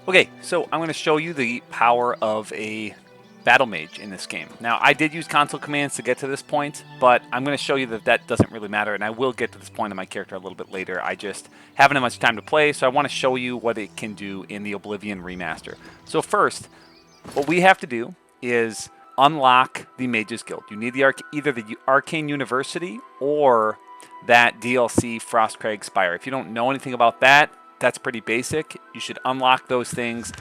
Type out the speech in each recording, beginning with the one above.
Okay, so I'm going to show you the power of a battle mage in this game. Now, I did use console commands to get to this point, but I'm going to show you that that doesn't really matter, and I will get to this point in my character a little bit later. I just haven't had much time to play, so I want to show you what it can do in the Oblivion Remaster. So first, what we have to do is unlock the Mages Guild. You need the either the Arcane University or that DLC Frostcrag Spire. If you don't know anything about that, that's pretty basic. You should unlock those things.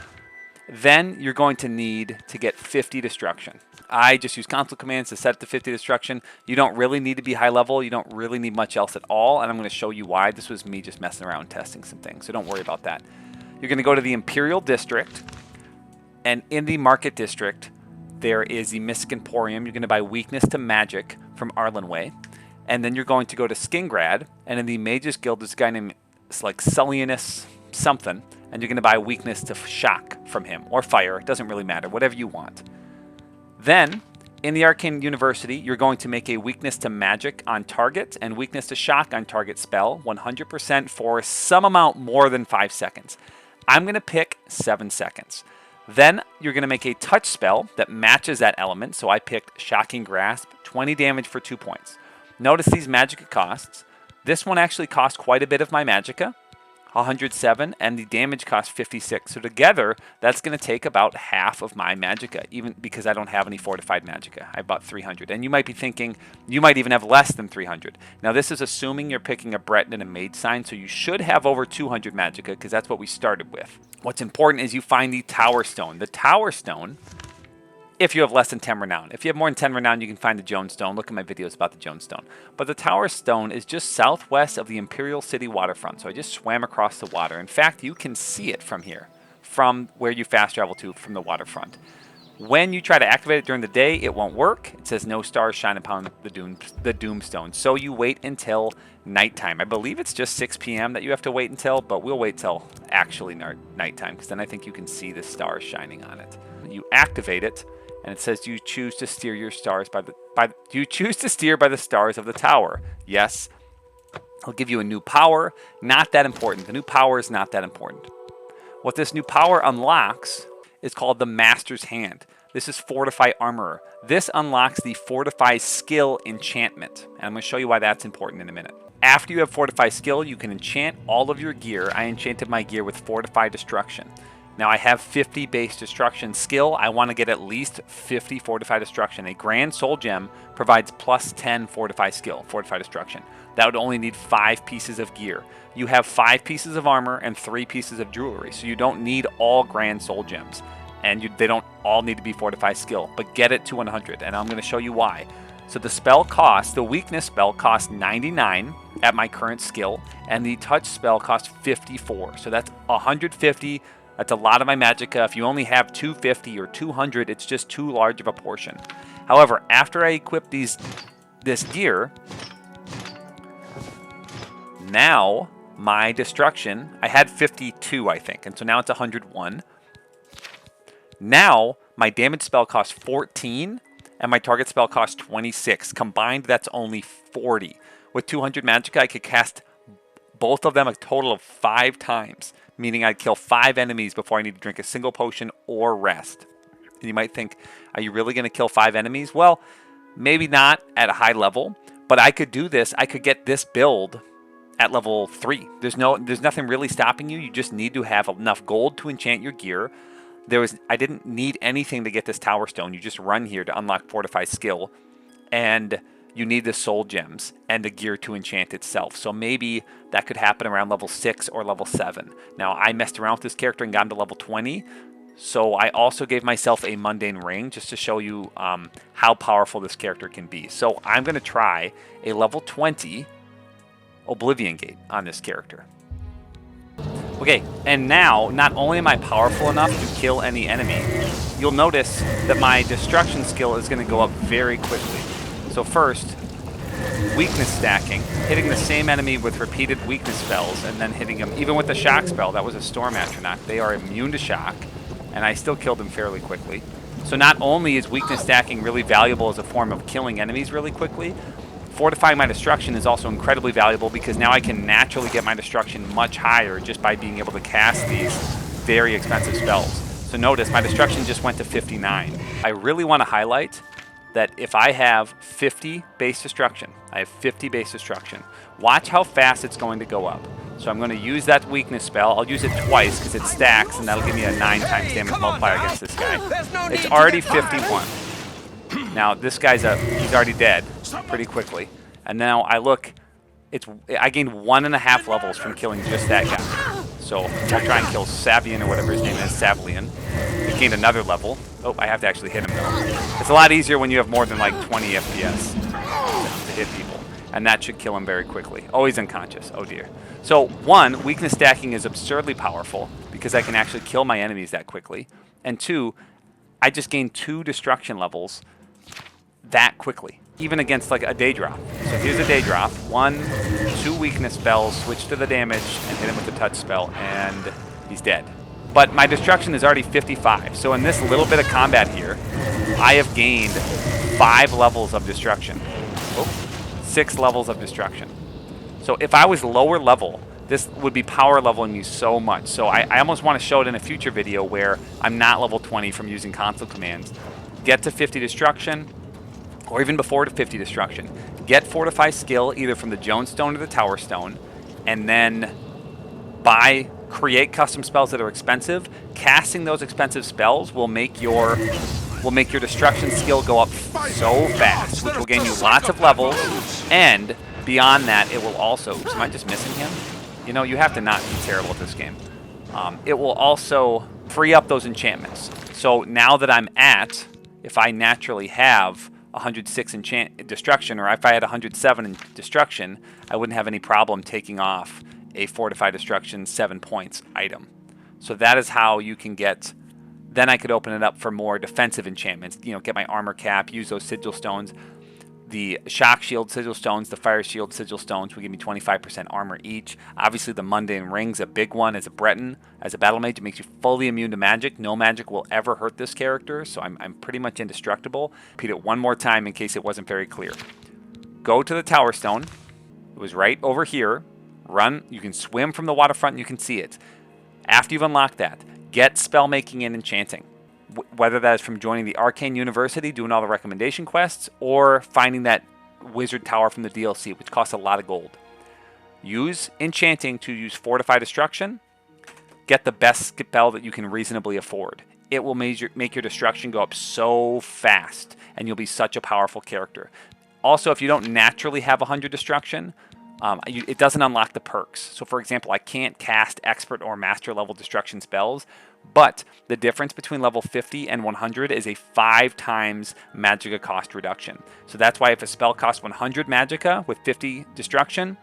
Then you're going to need to get 50 Destruction. I just use console commands to set it to 50 Destruction. You don't really need to be high level. You don't really need much else at all. And I'm going to show you why. This was me just messing around testing some things. So don't worry about that. You're going to go to the Imperial District. And in the Market District, there is the Mystic Emporium. You're going to buy Weakness to Magic from Arlenway. And then you're going to go to Skingrad. And in the Mages Guild, there's a guy named like Sullianus something, and you're going to buy Weakness to Shock from him, or Fire. It doesn't really matter, whatever you want. Then, in the Arcane University, you're going to make a Weakness to Magic on target, and Weakness to Shock on target spell, 100% for some amount more than 5 seconds. I'm going to pick 7 seconds. Then, you're going to make a touch spell that matches that element, so I picked Shocking Grasp, 20 damage for 2 points. Notice these Magicka costs. This one actually cost quite a bit of my Magicka, 107, and the damage cost 56. So together, that's going to take about half of my Magicka, even because I don't have any fortified Magicka. I bought 300. And you might be thinking, you might even have less than 300. Now this is assuming you're picking a Breton and a Mage Sign, so you should have over 200 Magicka, because that's what we started with. What's important is you find the Tower Stone. The Tower Stone, if you have less than 10 renown. If you have more than 10 renown, you can find the Jone Stone. Look at my videos about the Jone Stone. But the Tower Stone is just southwest of the Imperial City waterfront. So I just swam across the water. In fact, you can see it from here, from where you fast travel to from the waterfront. When you try to activate it during the day, it won't work. It says no stars shine upon the Doomstone. So you wait until nighttime. I believe it's just 6 p.m. that you have to wait until, but we'll wait till actually nighttime, because then I think you can see the stars shining on it. You activate it, and it says, "Do you choose to steer your stars by the stars of the tower?" Yes. I'll give you a new power. Not that important. The new power is not that important. What this new power unlocks is called the Master's Hand. This is Fortify Armorer. This unlocks the Fortify skill enchantment. And I'm going to show you why that's important in a minute. After you have Fortify skill, you can enchant all of your gear. I enchanted my gear with Fortify Destruction. Now I have 50 base destruction skill. I want to get at least 50 fortify destruction. A grand soul gem provides plus 10 fortify skill, fortify destruction. That would only need 5 pieces of gear. You have 5 pieces of armor and 3 pieces of jewelry, so you don't need all grand soul gems. And they don't all need to be fortify skill, but get it to 100, and I'm going to show you why. So the spell costs, the weakness spell costs 99 at my current skill, and the touch spell costs 54. So that's 150. That's a lot of my Magicka. If you only have 250 or 200, it's just too large of a portion. However, after I equip this gear, now my destruction, I had 52, I think, and so now it's 101. Now my damage spell costs 14, and my target spell costs 26. Combined, that's only 40. With 200 Magicka, I could cast both of them a total of 5 times. Meaning I'd kill 5 enemies before I need to drink a single potion or rest. And you might think, are you really going to kill 5 enemies? Well, maybe not at a high level, but I could do this. I could get this build at level 3. There's nothing really stopping you. You just need to have enough gold to enchant your gear. I didn't need anything to get this Tower Stone. You just run here to unlock Fortify skill, and you need the soul gems and the gear to enchant itself. So maybe that could happen around level 6 or level 7. Now, I messed around with this character and got him to level 20. So I also gave myself a mundane ring just to show you how powerful this character can be. So I'm going to try a level 20 Oblivion Gate on this character. Okay, and now, not only am I powerful enough to kill any enemy, you'll notice that my destruction skill is going to go up very quickly. So first, weakness stacking, hitting the same enemy with repeated weakness spells, and then hitting them, even with the shock spell, that was a Storm Atronach, they are immune to shock, and I still killed them fairly quickly. So not only is weakness stacking really valuable as a form of killing enemies really quickly, fortifying my destruction is also incredibly valuable because now I can naturally get my destruction much higher just by being able to cast these very expensive spells. So notice my destruction just went to 59. I really want to highlight that if I have 50 base destruction, I have 50 base destruction. Watch how fast it's going to go up. So I'm going to use that weakness spell. I'll use it twice because it stacks, and that'll give me a 9 times damage multiplier against this guy. It's already 51. Now this guy's he's already dead pretty quickly. And now I look, I gained 1.5 levels from killing just that guy. So I'll try and kill Savian or whatever his name is, Savlian. It gained another level. Oh, I have to actually hit him though. It's a lot easier when you have more than like 20 FPS to hit people. And that should kill him very quickly. Oh, he's unconscious. Oh dear. So one, weakness stacking is absurdly powerful because I can actually kill my enemies that quickly. And two, I just gained 2 destruction levels that quickly, even against like a day drop. So here's a day drop. 1, 2 weakness spells, switch to the damage, and hit him with the touch spell, and he's dead. But my destruction is already 55. So in this little bit of combat here, I have gained 5 levels of destruction. Oh, 6 levels of destruction. So if I was lower level, this would be power leveling me so much. So I almost want to show it in a future video where I'm not level 20 from using console commands. Get to 50 destruction, or even before to 50 destruction. Get fortify skill either from the Jone stone or the tower stone, and then create custom spells that are expensive. Casting those expensive spells will make your destruction skill go up so fast, which will gain you lots of levels, and beyond that, it will also... Oops, am I just missing him? You know, you have to not be terrible at this game. It will also free up those enchantments. So now that I'm at, if I naturally have 106 destruction, or if I had 107 in destruction, I wouldn't have any problem taking off a fortify destruction 7 points item. So that is how you can get... Then I could open it up for more defensive enchantments. You know, get my armor cap, use those sigil stones. The shock shield sigil stones, the fire shield sigil stones will give me 25% armor each. Obviously the mundane ring's a big one as a Breton. As a battle mage, it makes you fully immune to magic. No magic will ever hurt this character, so I'm pretty much indestructible. Repeat it one more time in case it wasn't very clear. Go to the tower stone. It was right over here. Run. You can swim from the waterfront and you can see it. After you've unlocked that, get spellmaking and enchanting. Whether that is from joining the Arcane University, doing all the recommendation quests, or finding that wizard tower from the DLC, which costs a lot of gold. Use enchanting to use fortify destruction. Get the best spell that you can reasonably afford. It will make your destruction go up so fast, and you'll be such a powerful character. Also, if you don't naturally have 100 destruction, it doesn't unlock the perks. So for example, I can't cast expert or master level destruction spells, but the difference between level 50 and 100 is a 5 times magicka cost reduction. So that's why if a spell costs 100 magicka with 50 destruction,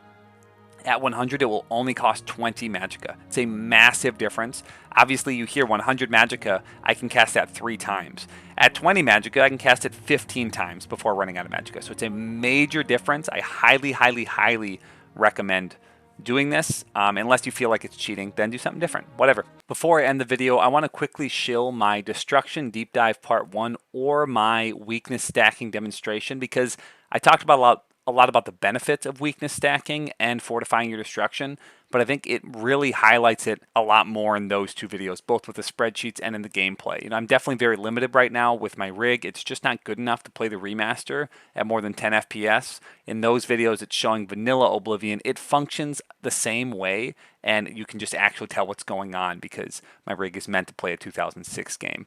at 100 it will only cost 20 magicka. It's a massive difference. Obviously you hear 100 magicka, I can cast that 3 times. At 20 magicka, I can cast it 15 times before running out of magicka. So it's a major difference. I highly, highly, highly recommend doing this. Unless you feel like it's cheating, then do something different. Whatever. Before I end the video, I want to quickly shill my Destruction Deep Dive Part 1 or my weakness stacking demonstration, because I talked about a lot about the benefits of weakness stacking and fortifying your destruction, but I think it really highlights it a lot more in those 2 videos, both with the spreadsheets and in the gameplay. You know, I'm definitely very limited right now with my rig. It's just not good enough to play the remaster at more than 10 FPS. In those videos, it's showing vanilla Oblivion. It functions the same way, and you can just actually tell what's going on because my rig is meant to play a 2006 game.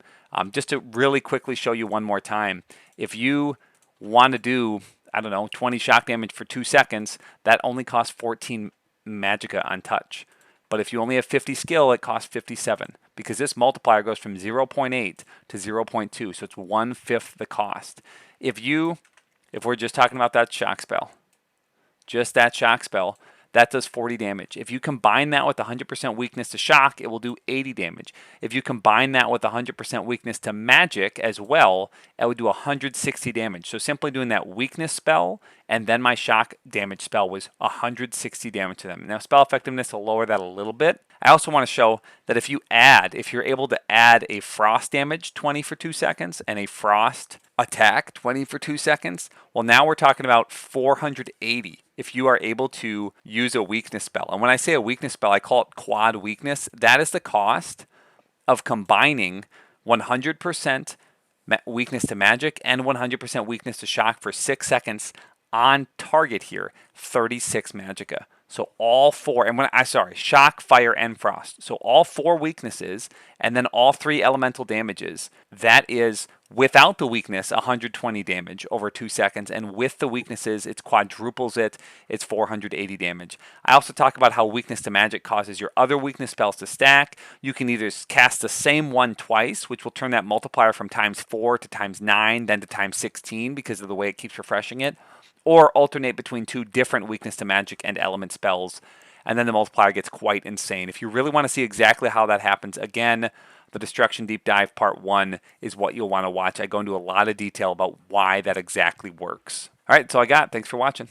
Just to really quickly show you one more time, if you want to do, I don't know, 20 shock damage for 2 seconds, that only costs 14 magicka on touch. But if you only have 50 skill, it costs 57, because this multiplier goes from 0.8 to 0.2, so it's 1/5 the cost. If we're just talking about that shock spell, just that shock spell, that does 40 damage. If you combine that with 100% weakness to shock, it will do 80 damage. If you combine that with 100% weakness to magic as well, it would do 160 damage. So simply doing that weakness spell and then my shock damage spell was 160 damage to them. Now spell effectiveness will lower that a little bit. I also want to show that if you're able to add a frost damage 20 for 2 seconds and a frost attack 20 for 2 seconds, well now we're talking about 480 if you are able to use a weakness spell. And when I say a weakness spell, I call it quad weakness. That is the cost of combining 100% weakness to magic and 100% weakness to shock for 6 seconds on target here, 36 magicka. So all four, and shock, fire, and frost. So all four weaknesses, and then all three elemental damages. That is without the weakness, 120 damage over 2 seconds, and with the weaknesses, it quadruples it. It's 480 damage. I also talk about how weakness to magic causes your other weakness spells to stack. You can either cast the same one twice, which will turn that multiplier from ×4 to ×9, then to ×16 because of the way it keeps refreshing it, or alternate between two different weakness to magic and element spells, and then the multiplier gets quite insane. If you really want to see exactly how that happens, again, the Destruction Deep Dive Part 1 is what you'll want to watch. I go into a lot of detail about why that exactly works. All right, that's all I got. Thanks for watching.